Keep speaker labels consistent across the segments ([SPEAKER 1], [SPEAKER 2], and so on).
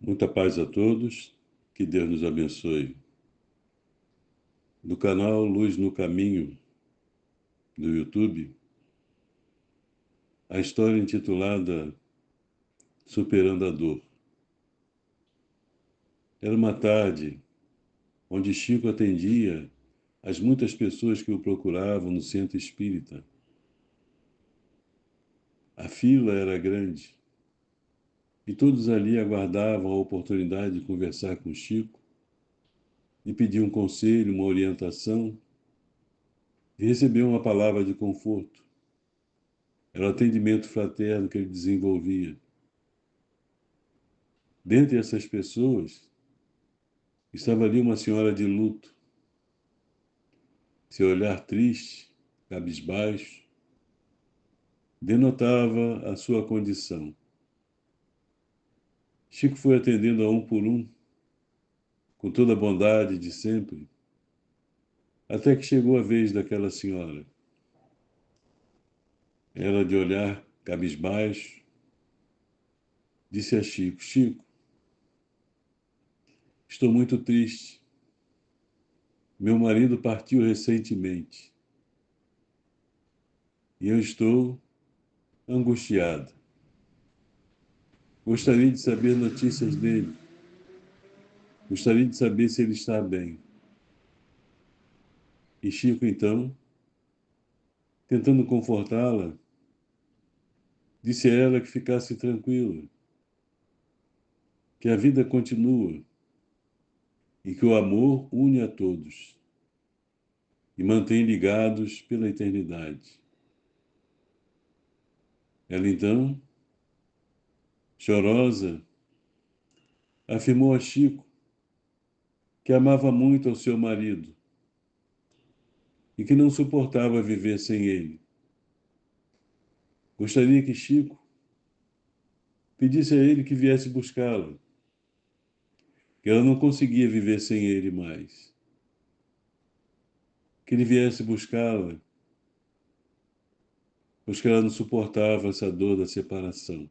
[SPEAKER 1] Muita paz a todos, que Deus nos abençoe. Do canal Luz no Caminho, do YouTube, a história intitulada Superando a Dor. Era uma tarde onde Chico atendia as muitas pessoas que o procuravam no centro espírita. A fila era grande e todos ali aguardavam a oportunidade de conversar com Chico, de pedir um conselho, uma orientação e receber uma palavra de conforto. Era o atendimento fraterno que ele desenvolvia. Dentre essas pessoas, estava ali uma senhora de luto, seu olhar triste, cabisbaixo, denotava a sua condição. Chico foi atendendo a um por um, com toda a bondade de sempre, até que chegou a vez daquela senhora. Ela, de olhar cabisbaixo, disse a Chico: Chico, estou muito triste. Meu marido partiu recentemente e eu estou angustiada. Gostaria de saber notícias dele. Gostaria de saber se ele está bem. E Chico, então, tentando confortá-la, disse a ela que ficasse tranquila, que a vida continua e que o amor une a todos e mantém ligados pela eternidade. Ela, então, chorosa, afirmou a Chico que amava muito ao seu marido e que não suportava viver sem ele. Gostaria que Chico pedisse a ele que viesse buscá-la, que ela não conseguia viver sem ele mais. Que ele viesse buscá-la, pois que ela não suportava essa dor da separação.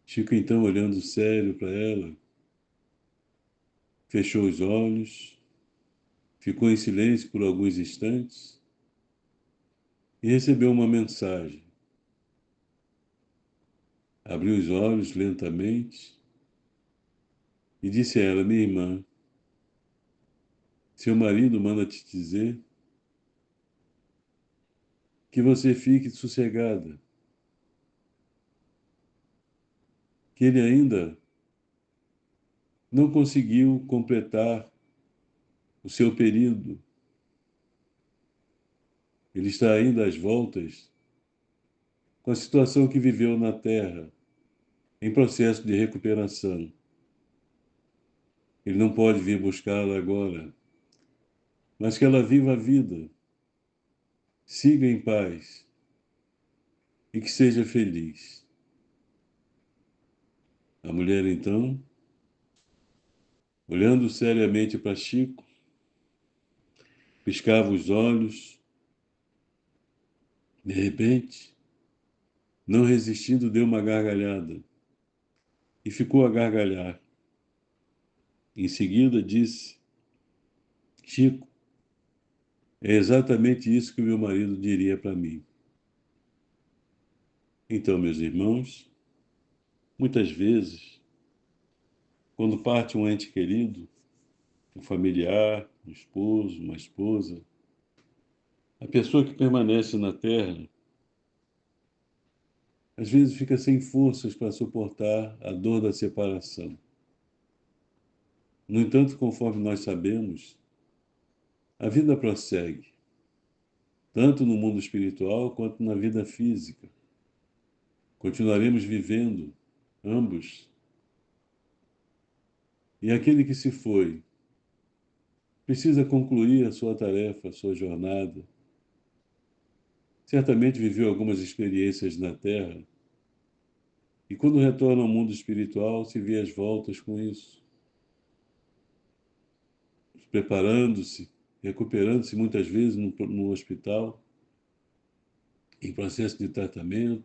[SPEAKER 1] Chico, então, olhando sério para ela, fechou os olhos, ficou em silêncio por alguns instantes e recebeu uma mensagem. Abriu os olhos lentamente e disse a ela: minha irmã, seu marido manda te dizer que você fique sossegada, que ele ainda não conseguiu completar o seu período. Ele está ainda às voltas com a situação que viveu na Terra, em processo de recuperação. Ele não pode vir buscá-la agora, mas que ela viva a vida, siga em paz e que seja feliz. A mulher, então, olhando seriamente para Chico, piscava os olhos, de repente, não resistindo, deu uma gargalhada e ficou a gargalhar. Em seguida, disse: Chico, é exatamente isso que o meu marido diria para mim. Então, meus irmãos, muitas vezes, quando parte um ente querido, um familiar, um esposo, uma esposa, a pessoa que permanece na Terra, às vezes fica sem forças para suportar a dor da separação. No entanto, conforme nós sabemos, a vida prossegue, tanto no mundo espiritual quanto na vida física. Continuaremos vivendo, ambos. E aquele que se foi precisa concluir a sua tarefa, a sua jornada. Certamente viveu algumas experiências na Terra e quando retorna ao mundo espiritual se vê às voltas com isso, preparando-se, recuperando-se muitas vezes no hospital, em processo de tratamento,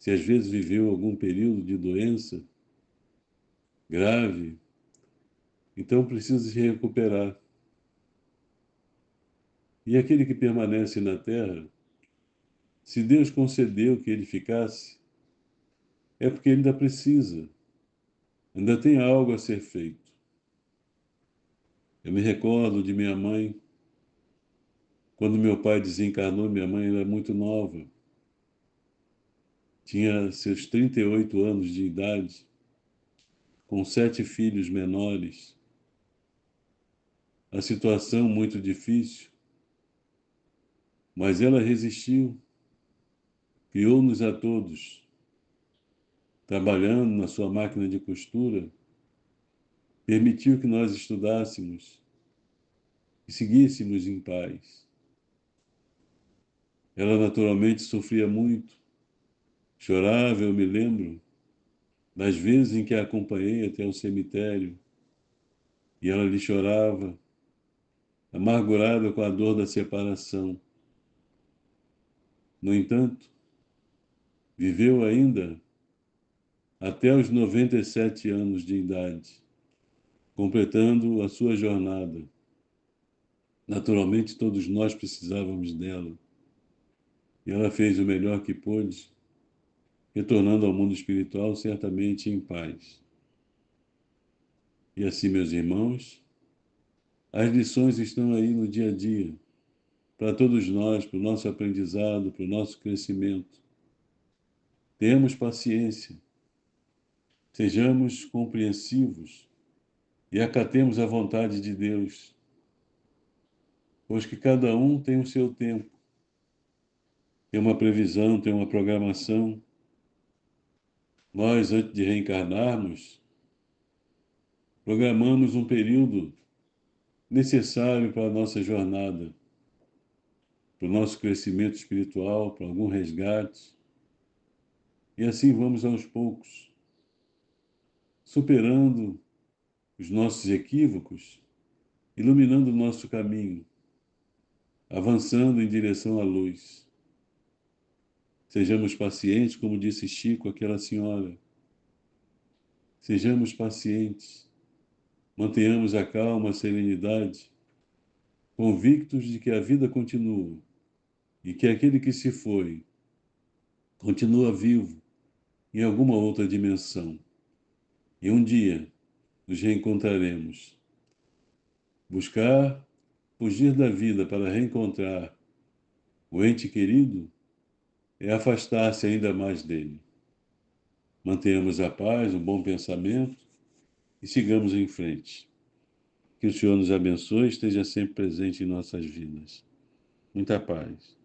[SPEAKER 1] se às vezes viveu algum período de doença grave, então precisa se recuperar. E aquele que permanece na terra, se Deus concedeu que ele ficasse, é porque ele ainda precisa, ainda tem algo a ser feito. Eu me recordo de minha mãe, quando meu pai desencarnou, minha mãe era muito nova, tinha seus 38 anos de idade, com 7 filhos menores, a situação muito difícil, mas ela resistiu, criou-nos a todos, trabalhando na sua máquina de costura, permitiu que nós estudássemos e seguíssemos em paz. Ela naturalmente sofria muito, chorava, eu me lembro, das vezes em que a acompanhei até o cemitério, e ela lhe chorava, amargurada com a dor da separação. No entanto, viveu ainda até os 97 anos de idade, completando a sua jornada. Naturalmente, todos nós precisávamos dela, e ela fez o melhor que pôde, retornando ao mundo espiritual certamente em paz. E assim, meus irmãos, as lições estão aí no dia a dia, para todos nós, para o nosso aprendizado, para o nosso crescimento. Tenhamos paciência, sejamos compreensivos e acatemos a vontade de Deus, pois que cada um tem o seu tempo, tem uma previsão, tem uma programação. Nós, antes de reencarnarmos, programamos um período necessário para a nossa jornada, para o nosso crescimento espiritual, para algum resgate. E assim vamos aos poucos, superando os nossos equívocos, iluminando o nosso caminho, avançando em direção à luz. Sejamos pacientes, como disse Chico, aquela senhora. Sejamos pacientes, mantenhamos a calma, a serenidade, convictos de que a vida continua e que aquele que se foi continua vivo em alguma outra dimensão. E um dia nos reencontraremos. Buscar fugir da vida para reencontrar o ente querido é afastar-se ainda mais dele. Mantenhamos a paz, um bom pensamento e sigamos em frente. Que o Senhor nos abençoe e esteja sempre presente em nossas vidas. Muita paz.